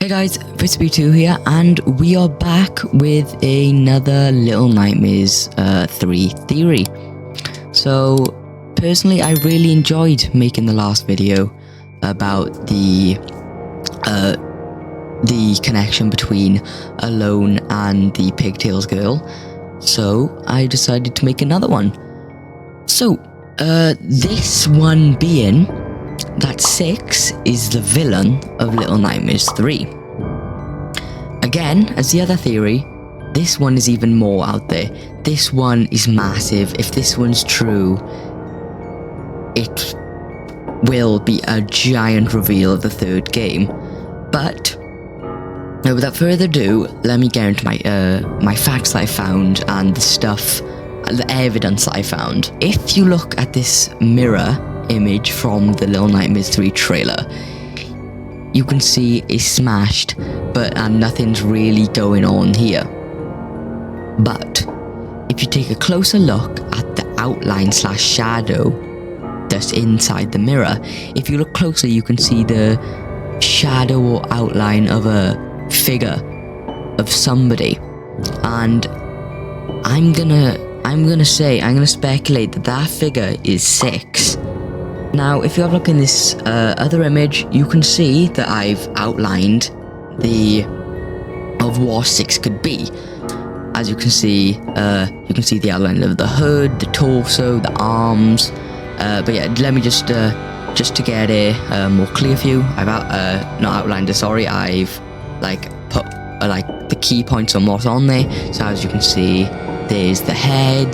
Hey guys, FrisB2 here, and we are back with another Little Nightmares 3 theory. So, personally, I really enjoyed making the last video about the connection between Alone and the Pigtails girl. So, I decided to make another one. So, this one being that 6 is the villain of Little Nightmares 3. Again, as the other theory, this one is even more out there. This one is massive. If this one's true, it will be a giant reveal of the third game. But now, without further ado, let me get into my facts that I found and the evidence that I found. If you look at this mirror image from the Little Nightmares 3 trailer, you can see it's smashed, but nothing's really going on here. But if you take a closer look at the outline / shadow that's inside the mirror, if you look closer, you can see the shadow or outline of a figure of somebody, and I'm gonna speculate that figure is 6. Now, if you have a look in this other image, you can see that I've outlined of what 6 could be. As you can see the outline of the hood, the torso, the arms. But yeah, let me just to get it more clear for you, I've not outlined it. Sorry, I've put the key points on what's on there. So as you can see, there's the head,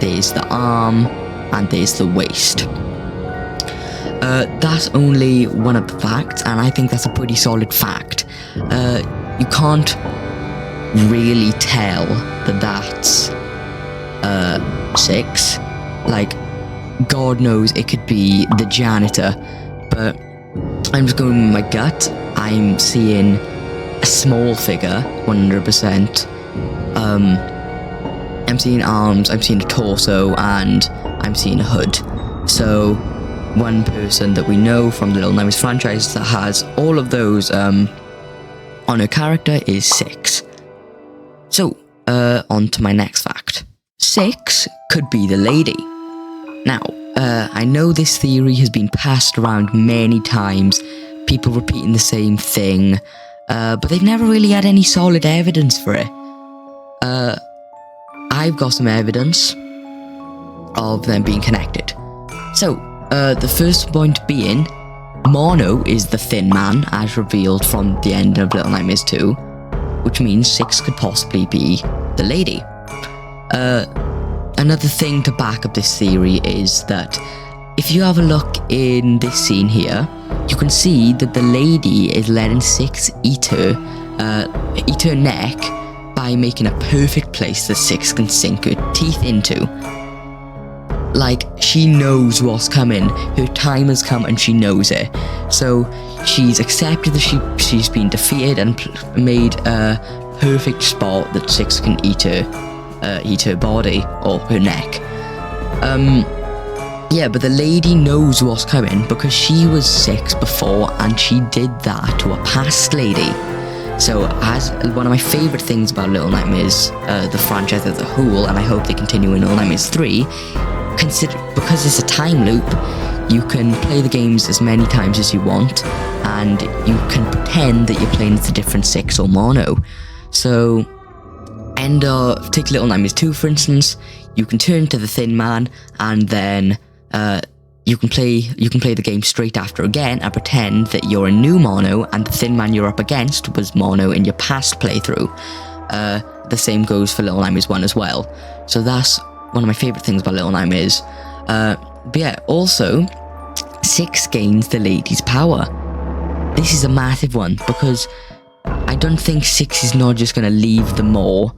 there's the arm, and there's the waist. That's only one of the facts, and I think that's a pretty solid fact. You can't really tell that that's 6. God knows it could be the janitor, but I'm just going with my gut. I'm seeing a small figure, 100%. I'm seeing arms, I'm seeing a torso, and I'm seeing a hood. So one person that we know from the Little Nightmares franchise that has all of those on her character is 6. So, on to my next fact. 6 could be the lady. Now, I know this theory has been passed around many times, people repeating the same thing, but they've never really had any solid evidence for it. I've got some evidence of them being connected. So, the first point being, Mono is the Thin Man, as revealed from the end of Little Nightmares 2, which means 6 could possibly be the lady. Another thing to back up this theory is that if you have a look in this scene here, you can see that the lady is letting 6 eat her neck by making a perfect place that 6 can sink her teeth into. She knows what's coming. Her time has come and she knows it. So she's accepted that she's been defeated and made a perfect spot that 6 can eat her body or her neck. Yeah, but the lady knows what's coming because she was 6 before and she did that to a past lady. So, as one of my favourite things about Little Nightmares, the franchise as a whole, and I hope they continue in Little Nightmares 3, because it's a time loop, you can play the games as many times as you want, and you can pretend that you're playing as a different 6 or Mono. So, take Little Nightmares 2 for instance, you can turn to the Thin Man, and then you can play the game straight after again and pretend that you're a new Mono and the Thin Man you're up against was Mono in your past playthrough. The same goes for Little Nightmares 1 as well. So that's one of my favourite things about Little Nightmares. But yeah, also, 6 gains the lady's power. This is a massive one because I don't think 6 is not just going to leave the mall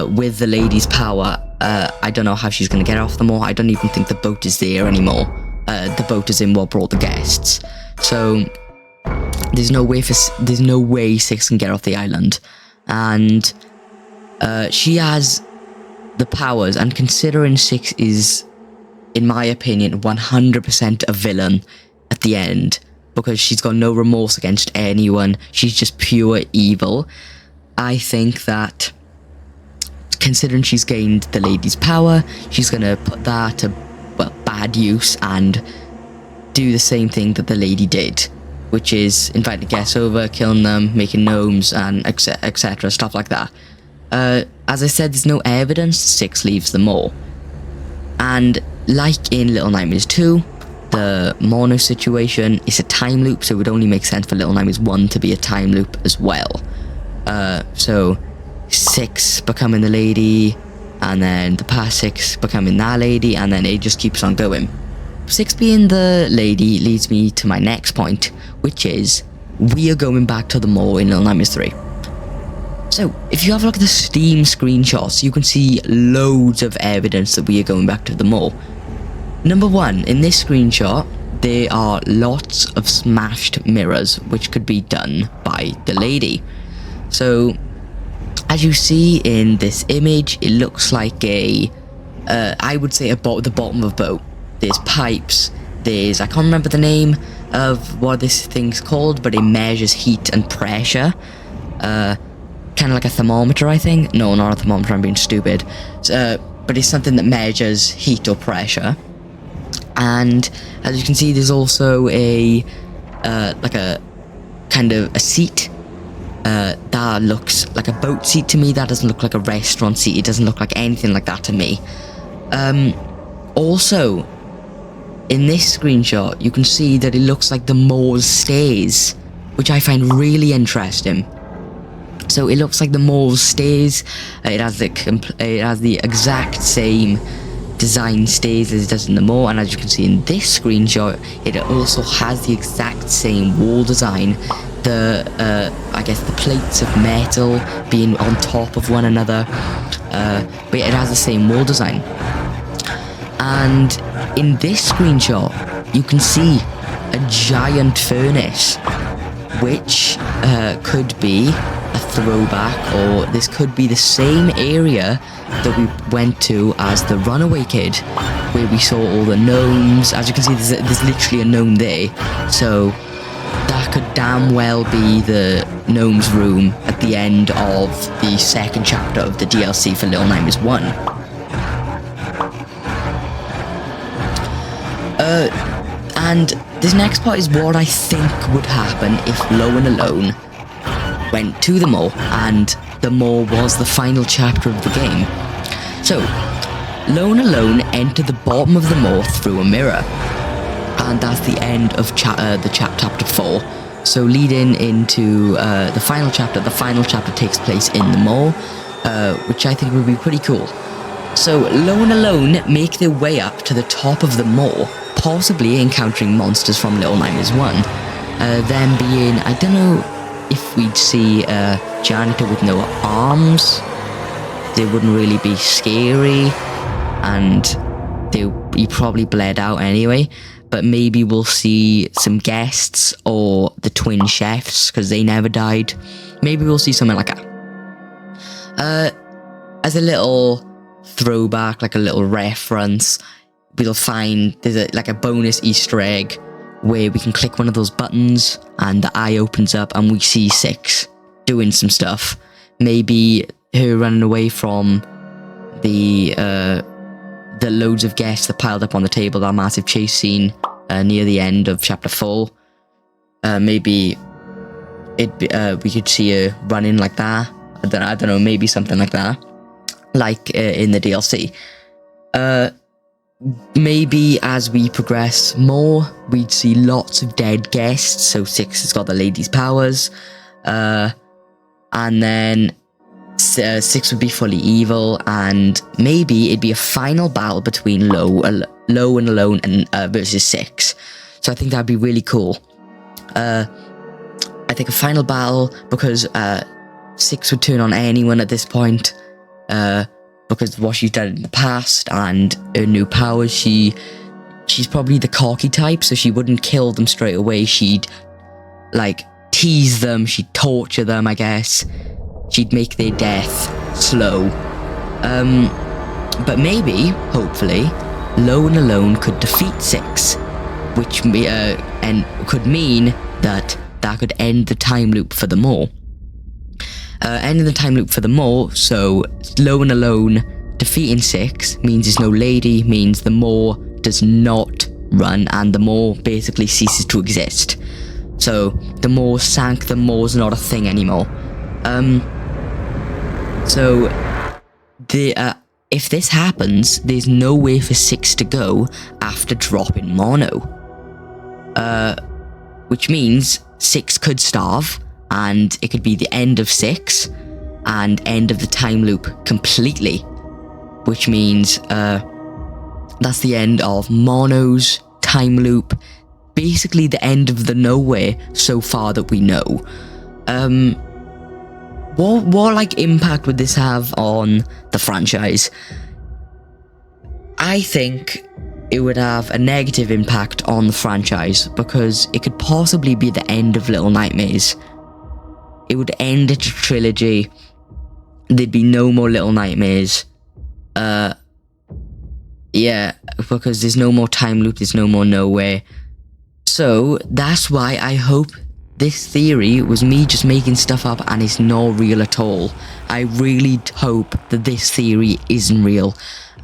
with the lady's power. I don't know how she's going to get off the mall. I don't even think the boat is there anymore. The boat is in what brought the guests. So there's no way 6 can get off the island. And she has the powers, and considering 6 is, in my opinion, 100% a villain at the end, because she's got no remorse against anyone. She's just pure evil. I think that, considering she's gained the lady's power, she's gonna put that to, well, bad use and do the same thing that the lady did, which is inviting guests over, killing them, making gnomes, and etc. Stuff like that. As I said, there's no evidence Six leaves the mall. And like in Little Nightmares 2, the mono situation is a time loop, so it would only make sense for Little Nightmares 1 to be a time loop as well. So Six becoming the lady, and then the past Six becoming that lady, and then it just keeps on going. Six being the lady leads me to my next point, which is we are going back to the mall in Little Nightmares 3. So, if you have a look at the Steam screenshots, you can see loads of evidence that we are going back to the mall. Number one, in this screenshot, there are lots of smashed mirrors, which could be done by the lady. So, as you see in this image, it looks like I would say the bottom of a boat. There's pipes, I can't remember the name of what this thing's called, but it measures heat and pressure. Kind of like a thermometer, I think. No, not a thermometer, I'm being stupid. But it's something that measures heat or pressure. And as you can see, there's also like a kind of a seat. That looks like a boat seat to me. That doesn't look like a restaurant seat. It doesn't look like anything like that to me. Also, in this screenshot, you can see that it looks like the mall's stairs, which I find really interesting. So it looks like the mall's stairs. It has the exact same design stairs as it does in the mall, and as you can see in this screenshot, it also has the exact same wall design. I guess the plates of metal being on top of one another, but it has the same wall design. And in this screenshot, you can see a giant furnace, which could be a throwback, or this could be the same area that we went to as the Runaway Kid, where we saw all the gnomes. As you can see, there's literally a gnome there, so that could damn well be the gnome's room at the end of the second chapter of the DLC for Little Nightmares 1. And this next part is what I think would happen if Lone Alone went to the mall, and the mall was the final chapter of the game. So, Lone Alone entered the bottom of the mall through a mirror, and that's the end of chapter 4. So, leading into the final chapter takes place in the mall, which I think would be pretty cool. So, Lone Alone make their way up to the top of the mall, possibly encountering monsters from Little Nightmares 1. Them being, I don't know if we'd see a janitor with no arms. They wouldn't really be scary, and he probably bled out anyway. But maybe we'll see some guests or the twin chefs, because they never died. Maybe we'll see something like that. As a little throwback, like a little reference, we'll find there's a bonus Easter egg where we can click one of those buttons and the eye opens up and we see Six doing some stuff. Maybe her running away from the loads of guests that piled up on the table, that massive chase scene near the end of chapter 4. Maybe we could see her running like that. I don't know, maybe something like that, like in the DLC. Maybe as we progress more, we'd see lots of dead guests, so Six has got the lady's powers, and then Six would be fully evil, and maybe it'd be a final battle between Low and Alone and versus Six. So I think that'd be really cool. I think a final battle, because Six would turn on anyone at this point, because of what she's done in the past and her new powers. She's probably the cocky type, so she wouldn't kill them straight away. She'd tease them, she'd torture them, I guess. She'd make their death slow. But maybe, hopefully, Lone Alone could defeat Six, which could mean that could end the time loop for the Maw. Ending the time loop for the Maw, so low and alone defeating 6 means there's no lady, means the Maw does not run, and the Maw basically ceases to exist. So the Maw sank, the Maw's not a thing anymore. So if this happens, there's no way for 6 to go after dropping mono. Which means 6 could starve, and it could be the end of 6 and end of the time loop completely. Which means that's the end of mono's time loop, basically the end of the nowhere so far that we know. What like impact would this have on the franchise? I think it would have a negative impact on the franchise because it could possibly be the end of Little Nightmares. It would end a trilogy. There'd be no more Little Nightmares. Yeah, because there's no more time loop, there's no more nowhere. So that's why I hope this theory was me just making stuff up and it's not real at all. I really hope that this theory isn't real.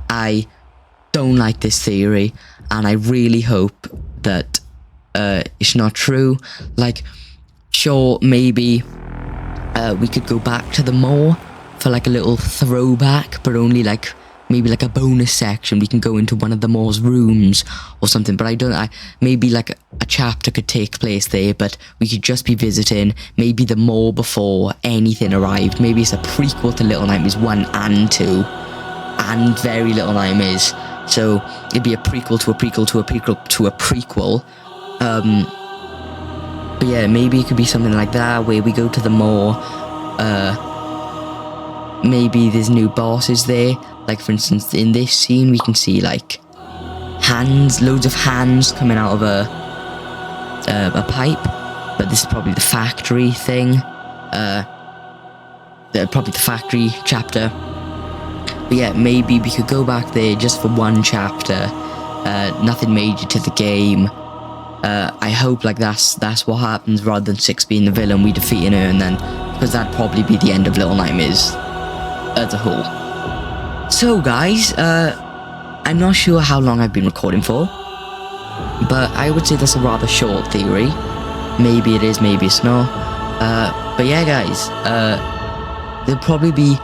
I don't like this theory, and I really hope that it's not true. Like, sure, maybe we could go back to the Maw for like a little throwback, but only like maybe like a bonus section. We can go into one of the Maw's rooms or something, but maybe like a chapter could take place there, but we could just be visiting maybe the Maw before anything arrived. Maybe it's a prequel to Little Nightmares 1 and 2 and Very Little Nightmares, so it'd be a prequel to a prequel to a prequel to a prequel. But yeah, maybe it could be something like that where we go to the Maw. Maybe there's new bosses there. Like, for instance, in this scene, we can see, like, loads of hands coming out of a pipe. But this is probably the factory thing. Probably the factory chapter. But yeah, maybe we could go back there just for one chapter. Nothing major to the game. I hope, like, that's what happens rather than 6 being the villain, we defeating her, and then, because that'd probably be the end of Little Nightmares as a whole. So guys, I'm not sure how long I've been recording for, but I would say that's a rather short theory. Maybe it is, maybe it's not. But yeah guys, there'll probably be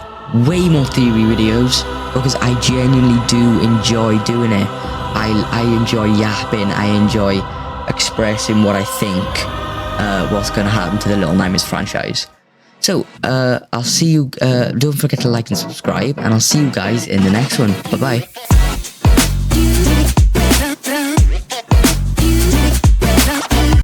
way more theory videos because I genuinely do enjoy doing it. I enjoy yapping, I enjoy expressing what I think what's going to happen to the Little Nightmares franchise. So, I'll see you, don't forget to like and subscribe, and I'll see you guys in the next one. Bye-bye.